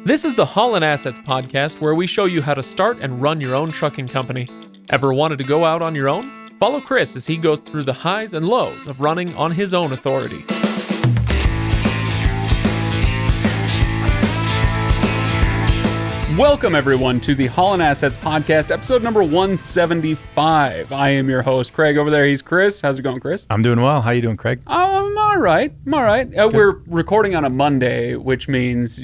This is the Haulin Assets podcast, where we show you how to start and run your own trucking company. Ever wanted to go out on your own? Follow Chris as he goes through the highs and lows of running on his own authority. Welcome, everyone, to the Haulin Assets podcast, episode number 175. I am your host, Craig. Over there, he's Chris. How's it going, Chris? I'm doing well. How you doing, Craig? I'm all right. We're recording on a Monday, which means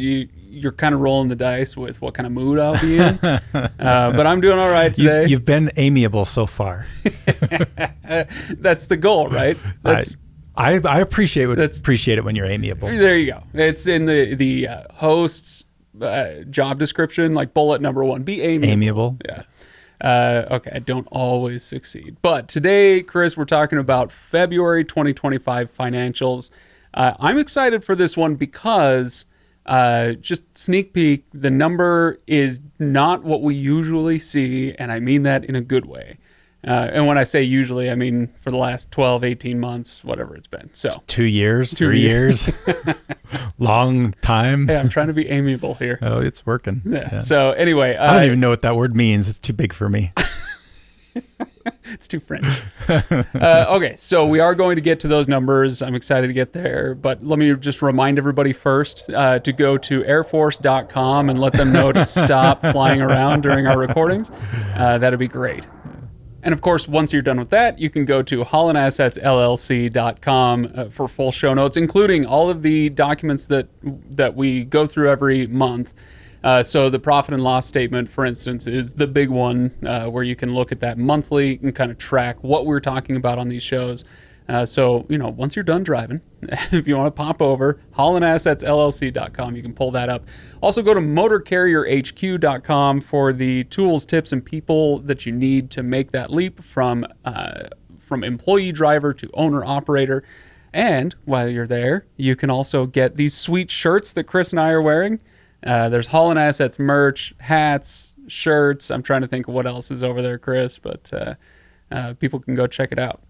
you're kind of rolling the dice with what kind of mood I'll be in. But I'm doing all right today. You've been amiable so far. That's the goal, right? I appreciate it when you're amiable. There you go. It's in the host's job description, like bullet number 1. Be amiable. Yeah. Okay, I don't always succeed. But today, Chris, we're talking about February 2025 financials. I'm excited for this one because, just sneak peek, the number is not what we usually see, and I mean that in a good way. And when I say usually, I mean for the last 12, 18 months, whatever it's been. So 2 years, 3 years, long time. Hey, I'm trying to be amiable here. Oh, it's working. Yeah. So anyway. I don't even know what that word means. It's too big for me. It's too French. Okay, so we are going to get to those numbers. I'm excited to get there. But let me just remind everybody first to go to airforce.com and let them know to stop flying around during our recordings. That'd be great. And of course, once you're done with that, you can go to haulinassetsllc.com for full show notes, including all of the documents that we go through every month. So the profit and loss statement, for instance, is the big one where you can look at that monthly and kind of track what we're talking about on these shows. So, once you're done driving, if you want to pop over, haulinassetsllc.com, you can pull that up. Also, go to motorcarrierhq.com for the tools, tips, and people that you need to make that leap from employee driver to owner-operator. And while you're there, you can also get these sweet shirts that Chris and I are wearing. There's Haulin Assets merch, hats, shirts. I'm trying to think of what else is over there, Chris, but people can go check it out.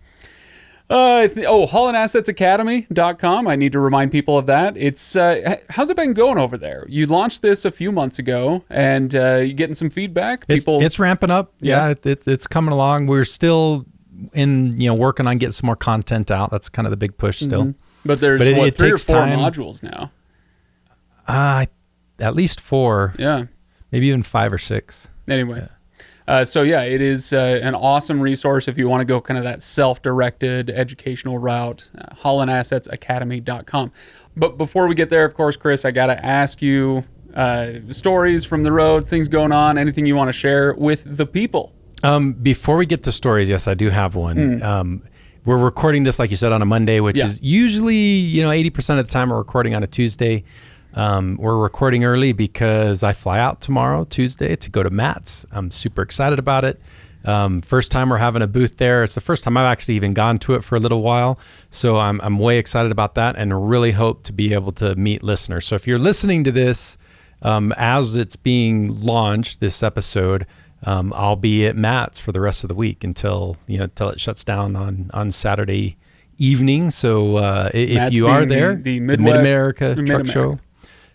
HaulinAssetsAcademy.com. I need to remind people of that. It's how's it been going over there? You launched this a few months ago, and you getting some feedback? It's ramping up. Yeah, it's coming along. We're still working on getting some more content out. That's kind of the big push still. Mm-hmm. But there's 3 or 4 modules now. At least 4. Yeah. Maybe even 5 or 6. Anyway. Yeah. It is an awesome resource if you want to go kind of that self-directed educational route, HaulinAssetsAcademy.com. But before we get there, of course, Chris, I got to ask you stories from the road, things going on, anything you want to share with the people. Before we get to stories, yes, I do have one. We're recording this, like you said, on a Monday, which is usually, 80% of the time we're recording on a Tuesday. We're recording early because I fly out tomorrow, Tuesday, to go to Matt's. I'm super excited about it. First time we're having a booth there. It's the first time I've actually even gone to it for a little while. So I'm way excited about that and really hope to be able to meet listeners. So if you're listening to this as it's being launched, this episode, I'll be at Matt's for the rest of the week until it shuts down on Saturday evening. So if you are there, the Mid-America Truck Show.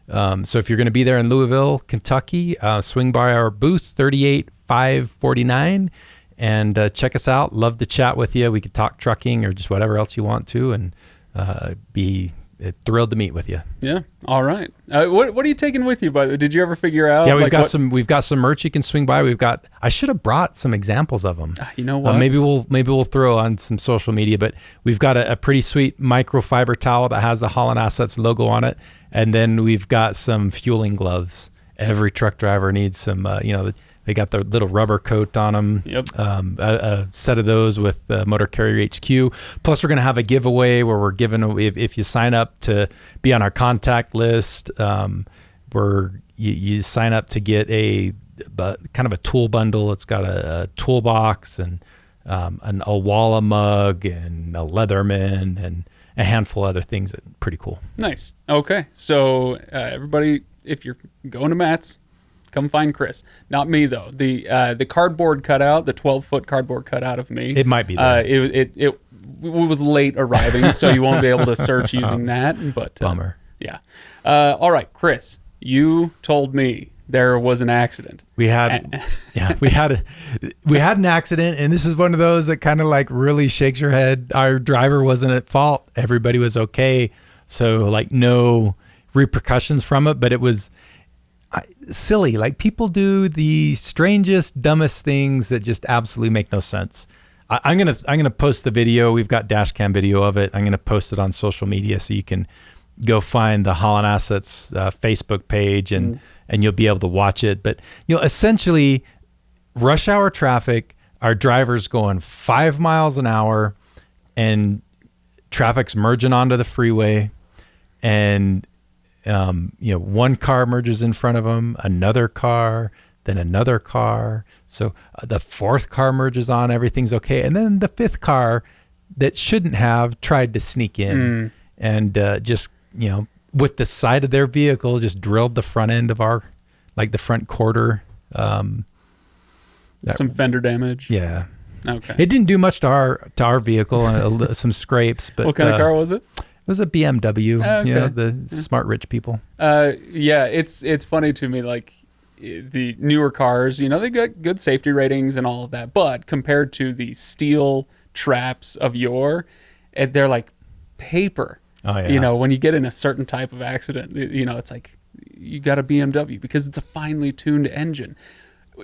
So if you're going to be there in Louisville, Kentucky, swing by our booth 38549 and check us out. Love to chat with you. We could talk trucking or just whatever else you want to, and be thrilled to meet with you. Yeah. All right. What are you taking with you? But did you ever figure out? Yeah, we've got some merch you can swing by. I should have brought some examples of them. You know what? Maybe we'll throw on some social media, but we've got a pretty sweet microfiber towel that has the Haulin Assets logo on it. And then we've got some fueling gloves. Every truck driver needs some, they got the little rubber coat on them. Yep. A set of those with Motor Carrier HQ. Plus, we're going to have a giveaway where we're giving, if you sign up to be on our contact list, you sign up to get a kind of a tool bundle. It's got a toolbox and an Awala mug and a Leatherman and a handful of other things that are pretty cool. Nice. Okay. So everybody, if you're going to Matt's, come find Chris. Not me, though. The cardboard cutout, the 12-foot cardboard cutout of me. It might be there. It was late arriving, so you won't be able to search using that. But bummer. Yeah. All right, Chris. you told me there was an accident. We had an accident, and this is one of those that kind of like really shakes your head. Our driver wasn't at fault. Everybody was okay. So like no repercussions from it, but it was silly. Like people do the strangest, dumbest things that just absolutely make no sense. I'm gonna post the video. We've got dash cam video of it. I'm gonna post it on social media so you can go find the Haulin Assets Facebook page and you'll be able to watch it. But essentially, rush hour traffic. Our driver's going 5 miles an hour, and traffic's merging onto the freeway, and one car merges in front of them, another car, then another car. So the fourth car merges on, everything's okay. And then the fifth car that shouldn't have tried to sneak in and just, with the side of their vehicle, just drilled the front end of the front quarter. Some fender damage. Yeah. Okay. It didn't do much to our vehicle, some scrapes. But what kind of car was it? It was a BMW, okay. The smart rich people. It's funny to me, like the newer cars, they got good safety ratings and all of that, but compared to the steel traps of yore, they're like paper. Oh, yeah. When you get in a certain type of accident, it's like you got a BMW because it's a finely tuned engine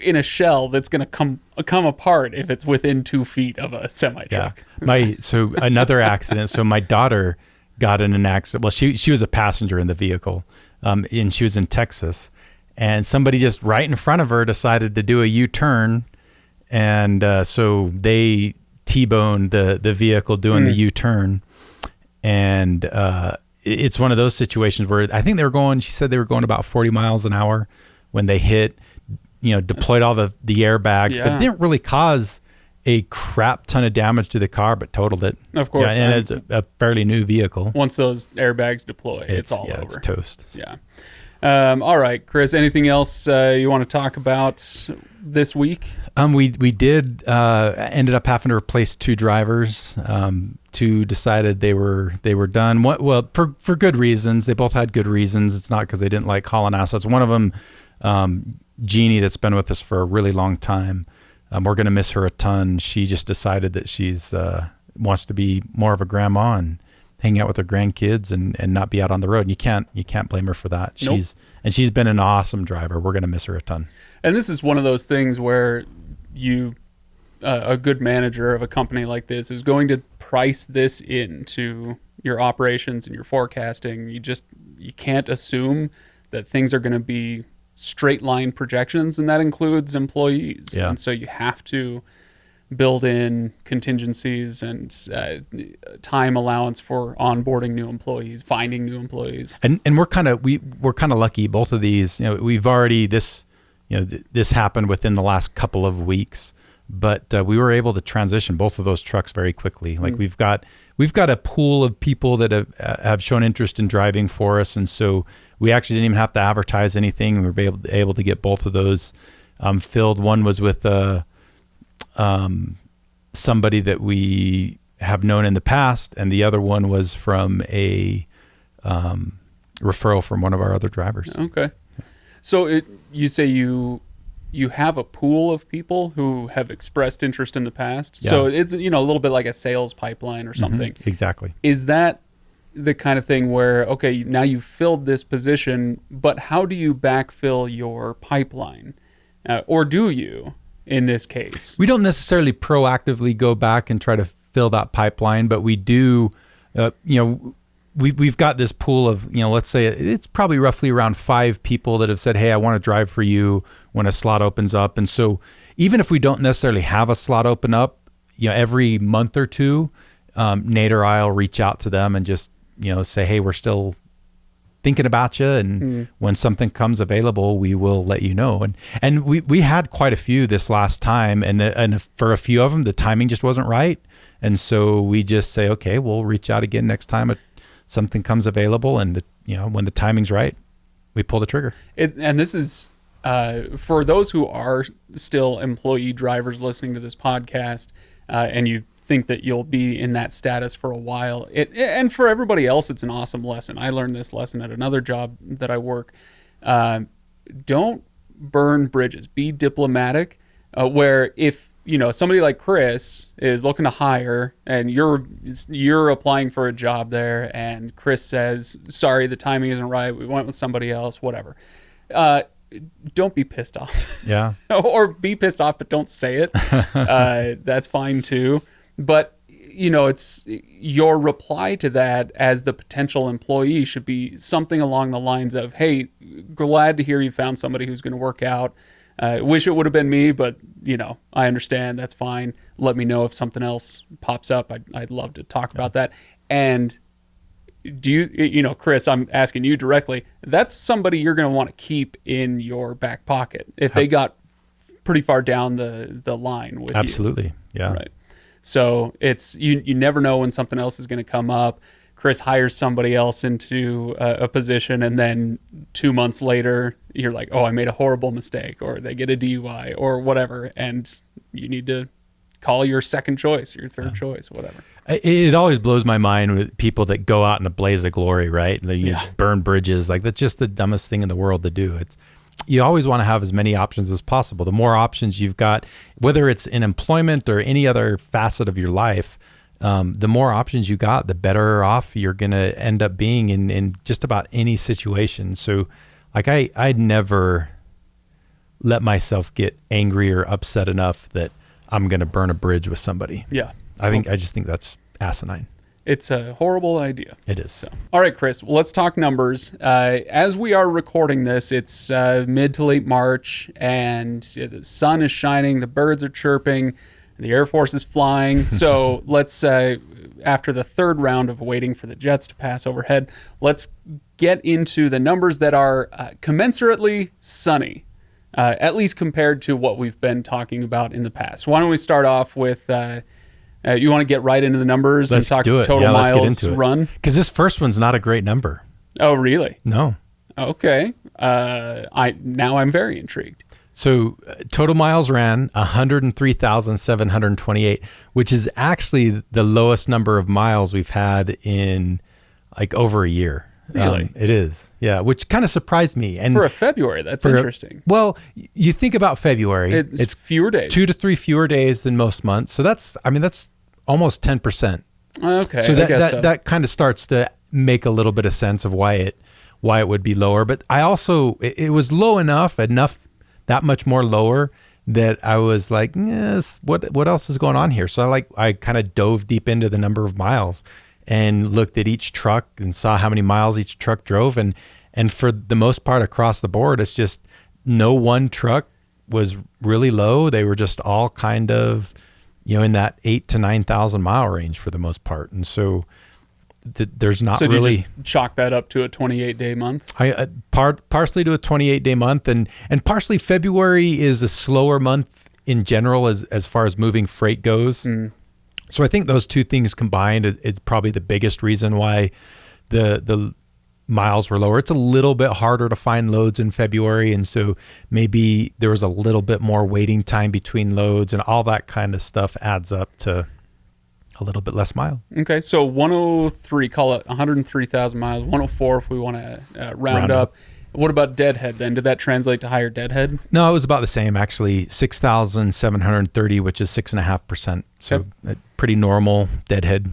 in a shell that's going to come apart if it's within 2 feet of a semi truck. Yeah. So another accident. So my daughter got in an accident. Well, she was a passenger in the vehicle, and she was in Texas, and somebody just right in front of her decided to do a U-turn, and so they T-boned the vehicle doing the U-turn, and it's one of those situations where I think she said they were going about 40 miles an hour when they hit, deployed all the airbags, but didn't really cause a crap ton of damage to the car, but totaled it. Of course. Yeah, and it's a fairly new vehicle. Once those airbags deploy, it's all over. It's toast. Yeah. All right, Chris, anything else you want to talk about this week? We did ended up having to replace 2 drivers. 2 decided they were done. Well, for good reasons. They both had good reasons. It's not because they didn't like Haulin Assets. One of them, Jeannie, that's been with us for a really long time. We're going to miss her a ton. She just decided that she's wants to be more of a grandma and hang out with her grandkids and not be out on the road. And you can't blame her for that. Nope. She's been an awesome driver. We're going to miss her a ton. And this is one of those things where a good manager of a company like this is going to price this into your operations and your forecasting. You can't assume that things are going to be straight line projections, and that includes employees. Yeah. And so you have to build in contingencies and time allowance for onboarding new employees, finding new employees. And we're kind of lucky. Both of these, we've already this happened within the last couple of weeks, but we were able to transition both of those trucks very quickly. Like we've got a pool of people that have shown interest in driving for us, and so we actually didn't even have to advertise anything. We were able to get both of those filled. One was with somebody that we have known in the past, and the other one was from a referral from one of our other drivers. Okay. So you say you have a pool of people who have expressed interest in the past. Yeah. So it's a little bit like a sales pipeline or something. Mm-hmm. Exactly. Is that the kind of thing where, okay, now you've filled this position, but how do you backfill your pipeline? Or do you in this case? We don't necessarily proactively go back and try to fill that pipeline, but we do, we've got this pool of, let's say it's probably roughly around 5 people that have said, hey, I want to drive for you when a slot opens up. And so even if we don't necessarily have a slot open up, every month or two, Nate or I'll reach out to them and just, say, hey, we're still thinking about you. And when something comes available, we will let you know. And we had quite a few this last time. And for a few of them, the timing just wasn't right. And so we just say, okay, we'll reach out again next time something comes available. And, when the timing's right, we pull the trigger. And this is, for those who are still employee drivers listening to this podcast, and you think that you'll be in that status for a while, and for everybody else, it's an awesome lesson. I learned this lesson at another job that I work. don't burn bridges. Be diplomatic. Where if somebody like Chris is looking to hire, and you're applying for a job there, and Chris says, "Sorry, the timing isn't right. We went with somebody else." Whatever. Don't be pissed off. Yeah. Or be pissed off, but don't say it. That's fine too. But it's your reply to that as the potential employee should be something along the lines of, "Hey, glad to hear you found somebody who's going to work out. Wish it would have been me, but I understand. That's fine. Let me know if something else pops up. I'd love to talk about that." And do you, Chris, I'm asking you directly, that's somebody you're going to want to keep in your back pocket if they got pretty far down the line with you. Absolutely. Yeah. Right. So it's, you never know when something else is going to come up. Chris hires somebody else into a position, and then 2 months later, you're like, "Oh, I made a horrible mistake," or they get a DUI or whatever, and you need to call your second choice, your third choice, whatever. It always blows my mind with people that go out in a blaze of glory, right? You burn bridges. Like, that's just the dumbest thing in the world to do. You always want to have as many options as possible. The more options you've got, whether it's in employment or any other facet of your life, the more options you got, the better off you're going to end up being in just about any situation. So like I'd never let myself get angry or upset enough that I'm going to burn a bridge with somebody. Yeah. I just think that's asinine. It's a horrible idea. It is. So, all right, Chris, well, let's talk numbers. As we are recording this, it's mid to late March, and the sun is shining, the birds are chirping, the Air Force is flying. So let's, after the third round of waiting for the jets to pass overhead, let's get into the numbers that are commensurately sunny, at least compared to what we've been talking about in the past. Why don't we start off with... you want to get right into the numbers and talk total miles run? Because this first one's not a great number. Oh, really? No. Okay. Now I'm very intrigued. So total miles ran 103,728, which is actually the lowest number of miles we've had in like over a year. Really? It is. Yeah, which kind of surprised me. And for a February, that's interesting. Well, you think about February. It's fewer days. 2 to 3 fewer days than most months. So that's almost 10%. Okay. So that kind of starts to make a little bit of sense of why it would be lower. But I also, it was low enough, that much more lower, that I was like, yes, what else is going on here? So I kind of dove deep into the number of miles and looked at each truck and saw how many miles each truck drove. And for the most part across the board, it's just no one truck was really low. They were just all kind of, in that 8,000 to 9,000 mile range for the most part. And so there's not really... So you just chalk that up to a 28-day month? Partially to a 28-day month, and partially February is a slower month in general as far as moving freight goes. Mm. So I think those two things combined is probably the biggest reason why the miles were lower. It's a little bit harder to find loads in February, and so maybe there was a little bit more waiting time between loads, and all that kind of stuff adds up to a little bit less mile. Okay, so 103, call it 103,000 miles, 104 if we want to round up. What about Deadhead then? Did that translate to higher Deadhead? No, it was about the same actually, 6,730, which is 6.5%. So pretty normal Deadhead.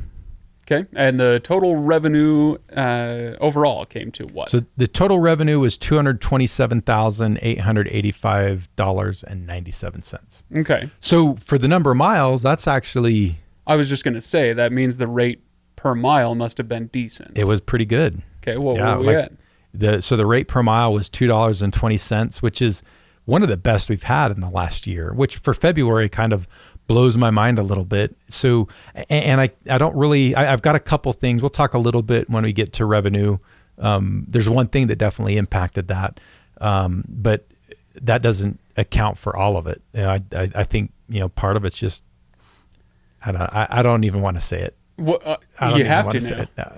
Okay, and the total revenue overall came to what? So the total revenue was $227,885.97. Okay. So for the number of miles, that's actually... I was just going to say, that means the rate per mile must have been decent. It was pretty good. Okay, what were we at? So the rate per mile was $2.20, which is one of the best we've had in the last year, which for February kind of blows my mind a little bit. So, and I don't really, I've got a couple things. We'll talk a little bit when we get to revenue. There's one thing that definitely impacted that, but that doesn't account for all of it. I think, part of it's just, I don't even want to say it. Well, you have to now.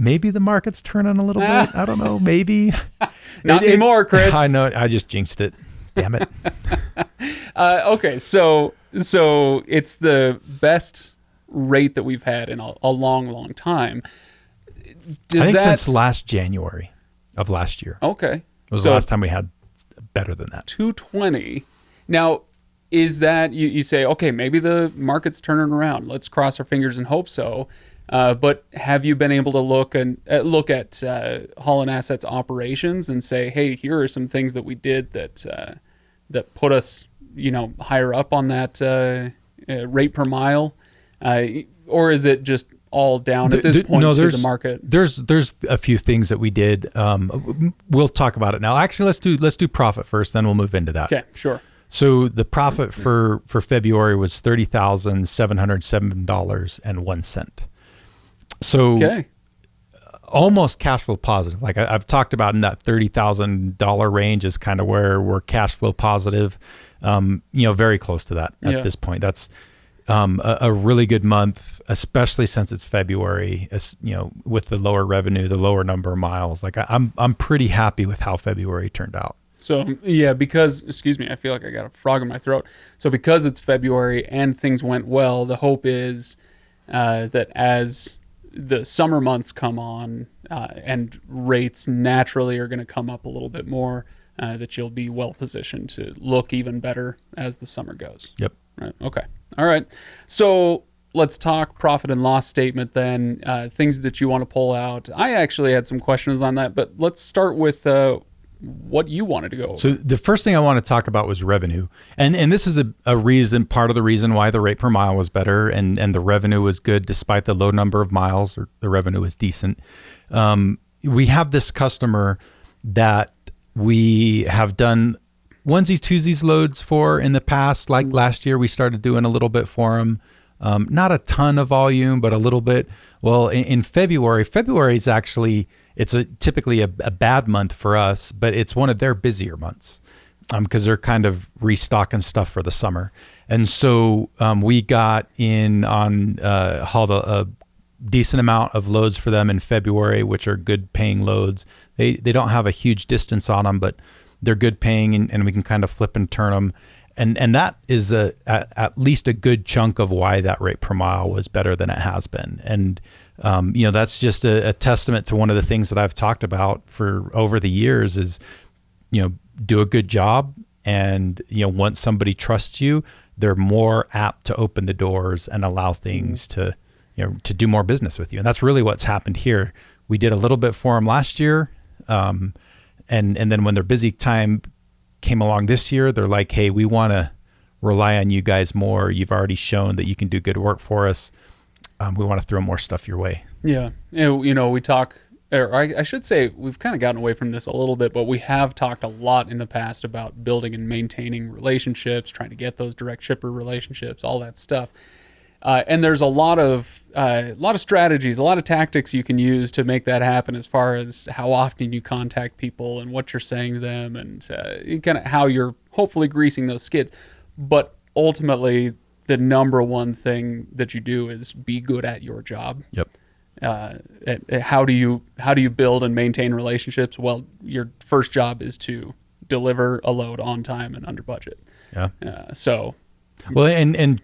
Maybe the market's turning a little bit. I don't know. Maybe. Not anymore, Chris. I know. I just jinxed it. Damn it. Okay. So it's the best rate that we've had in a long, long time. I think since last January of last year. Okay. was the last time we had better than that. 220. Now, is that you say, okay, maybe the market's turning around. Let's cross our fingers and hope so. But have you been able to look at Haulin Assets operations and say, hey, here are some things that we did that put us, higher up on that rate per mile, or is it just all down at this point to the market? There's a few things that we did. We'll talk about it now. Actually, let's do profit first, then we'll move into that. Okay, sure. So the profit for February was $30,707.01. So almost cash flow positive. Like I've talked about, in that $30,000 range is kind of where we're cash flow positive. Very close to that at this point. That's a really good month, especially since it's February. With the lower revenue, the lower number of miles. Like I'm pretty happy with how February turned out. So because, excuse me, I feel like I got a frog in my throat. So because it's February and things went well, the hope is that as the summer months come on and rates naturally are going to come up a little bit more, that you'll be well positioned to look even better as the summer goes. Yep. Right. Okay. All right. So let's talk profit and loss statement then, things that you want to pull out. I actually had some questions on that, but let's start with what you wanted to go over. So the first thing I want to talk about was revenue. And this is part of the reason why the rate per mile was better and the revenue was good despite the low number of miles, or the revenue was decent. We have this customer that we have done onesies, twosies loads for in the past. Like last year, we started doing a little bit for them. Not a ton of volume, but a little bit. Well, in February is actually, it's typically a bad month for us, but it's one of their busier months because they're kind of restocking stuff for the summer. And so we got in on hauled a decent amount of loads for them in February, which are good paying loads. They don't have a huge distance on them, but they're good paying, and we can kind of flip and turn them. And that is at least a good chunk of why that rate per mile was better than it has been. And that's just a testament to one of the things that I've talked about for over the years is, do a good job. And, once somebody trusts you, they're more apt to open the doors and allow things to do more business with you. And that's really what's happened here. We did a little bit for them last year. And then when their busy time came along this year, they're like, hey, we want to rely on you guys more. You've already shown that you can do good work for us. We want to throw more stuff your way. Yeah. We talk, or I should say we've kind of gotten away from this a little bit, but we have talked a lot in the past about building and maintaining relationships, trying to get those direct shipper relationships, all that stuff. And there's a lot of strategies, a lot of tactics you can use to make that happen, as far as how often you contact people and what you're saying to them, and kind of how you're hopefully greasing those skids. But ultimately, the number one thing that you do is be good at your job. Yep. How do you build and maintain relationships? Well, your first job is to deliver a load on time and under budget. Yeah. Well, and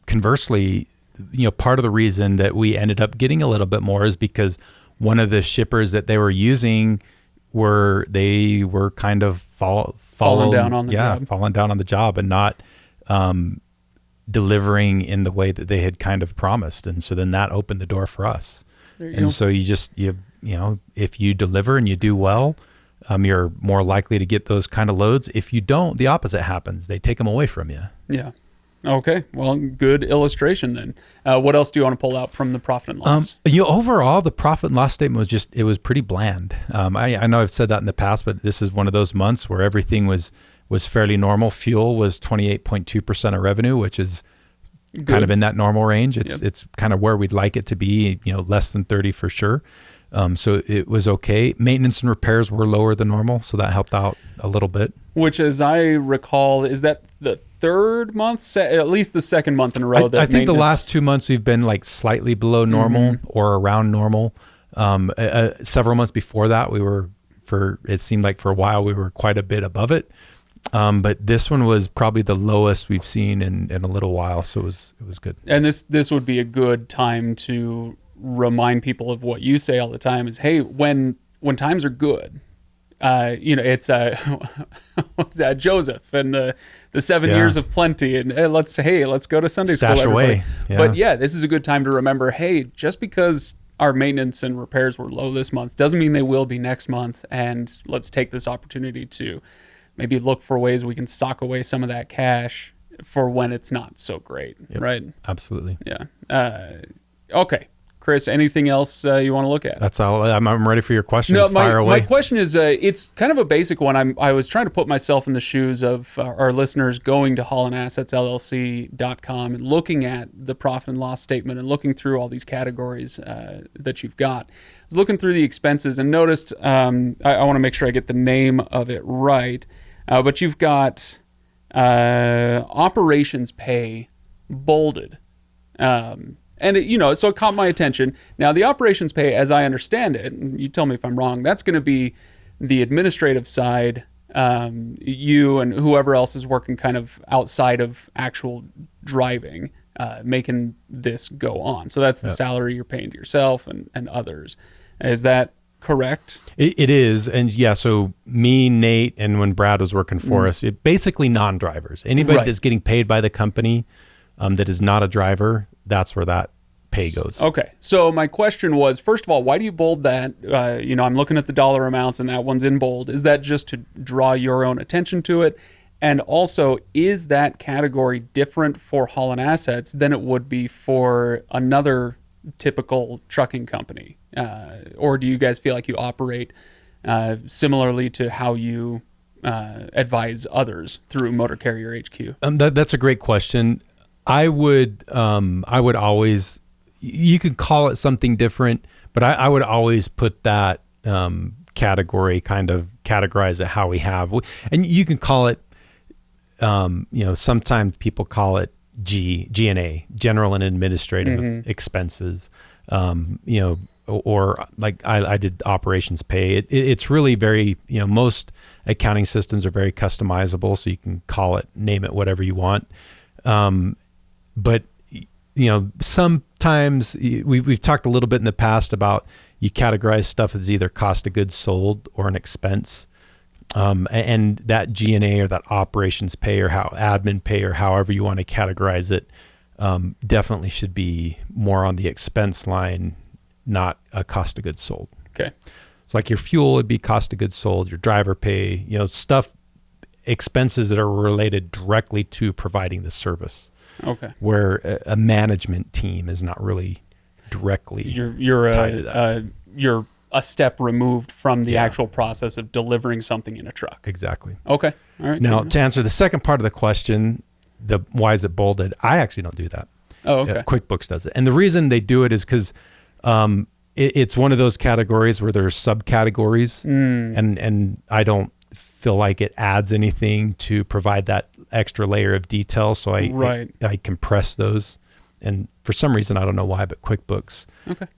conversely, part of the reason that we ended up getting a little bit more is because one of the shippers that they were using were kind of falling down on the job and not delivering in the way that they had kind of promised. And so then that opened the door for us. So if you deliver and you do well, you're more likely to get those kind of loads. If you don't, the opposite happens. They take them away from you. Yeah. Okay. Well, good illustration then. What else do you want to pull out from the profit and loss? Overall, the profit and loss statement was pretty bland. I know I've said that in the past, but this is one of those months where everything was fairly normal. Fuel was 28.2% of revenue, which is good. Kind of in that normal range. It's kind of where we'd like it to be, less than 30 for sure. So it was okay. Maintenance and repairs were lower than normal, so that helped out a little bit. Which, as I recall, is that the third month, at least the second month in a row? I think the last 2 months we've been like slightly below normal or around normal. Several months before that, it seemed like for a while we were quite a bit above it. But this one was probably the lowest we've seen in a little while, so it was good. And this would be a good time to remind people of what you say all the time is, hey, when times are good, it's Joseph and the 7 years of plenty, and let's go to Sunday Stash school, everybody. away. Yeah. But yeah, this is a good time to remember, hey, just because our maintenance and repairs were low this month doesn't mean they will be next month, and let's take this opportunity to maybe look for ways we can sock away some of that cash for when it's not so great, right? Absolutely. Yeah. Okay. Chris, anything else you want to look at? That's all. I'm ready for your questions. No, Fire away. my question is, it's kind of a basic one. I was trying to put myself in the shoes of our listeners going to haulinassetsllc.com and looking at the profit and loss statement and looking through all these categories that you've got. I was looking through the expenses and noticed, I want to make sure I get the name of it right, but you've got operations pay bolded. And so it caught my attention. Now, the operations pay, as I understand it, and you tell me if I'm wrong, that's going to be the administrative side, you and whoever else is working kind of outside of actual driving, making this go on. So that's the salary you're paying to yourself and others. Is that correct? It is. And yeah, so me, Nate, and when Brad was working for us, it basically non-drivers. Anybody that's getting paid by the company that is not a driver, that's where that pay goes. Okay. So my question was, first of all, why do you bold that? I'm looking at the dollar amounts and that one's in bold. Is that just to draw your own attention to it? And also, is that category different for Haulin Assets than it would be for another typical trucking company? Or do you guys feel like you operate similarly to how you advise others through Motor Carrier HQ? That's a great question. I would always, you could call it something different, but I would always put that category, kind of categorize it how we have. And you can call it, sometimes people call it G&A, general and administrative expenses, or like I did operations pay. It's really very, most accounting systems are very customizable, so you can call it, name it, whatever you want. But, sometimes we've talked a little bit in the past about you categorize stuff as either cost of goods sold or an expense. And that G&A or that operations pay or how admin pay or however you want to categorize it, definitely should be more on the expense line, not a cost of goods sold. Okay. So like your fuel would be cost of goods sold, your driver pay, expenses that are related directly to providing the service. Okay. Where a management team is not really directly tied to that. You're a step removed from the actual process of delivering something in a truck. Exactly. Okay. All right. Now, to answer the second part of the question, the why is it bolded? I actually don't do that. Oh, okay. QuickBooks does it. And the reason they do it is because it's one of those categories where there's subcategories, and I don't feel like it adds anything to provide that extra layer of detail. So I compress those. And for some reason, I don't know why, but QuickBooks,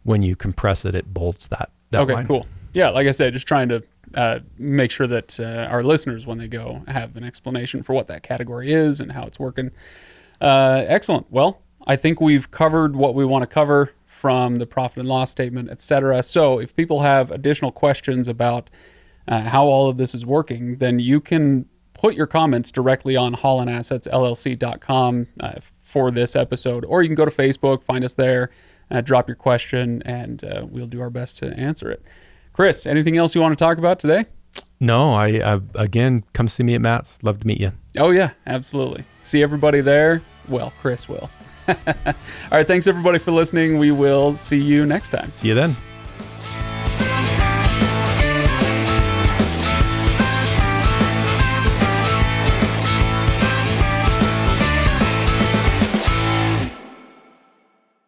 when you compress it, it bolts that line. Cool. Yeah, like I said, just trying to make sure that our listeners, when they go, have an explanation for what that category is and how it's working. Excellent. Well, I think we've covered what we want to cover from the profit and loss statement, et cetera. So if people have additional questions about how all of this is working, then you can put your comments directly on haulinassetsllc.com for this episode, or you can go to Facebook, find us there, drop your question, and we'll do our best to answer it. Chris, anything else you want to talk about today? No, I again, come see me at Matt's. Love to meet you. Oh, yeah, absolutely. See everybody there? Well, Chris will. All right, thanks everybody for listening. We will see you next time. See you then.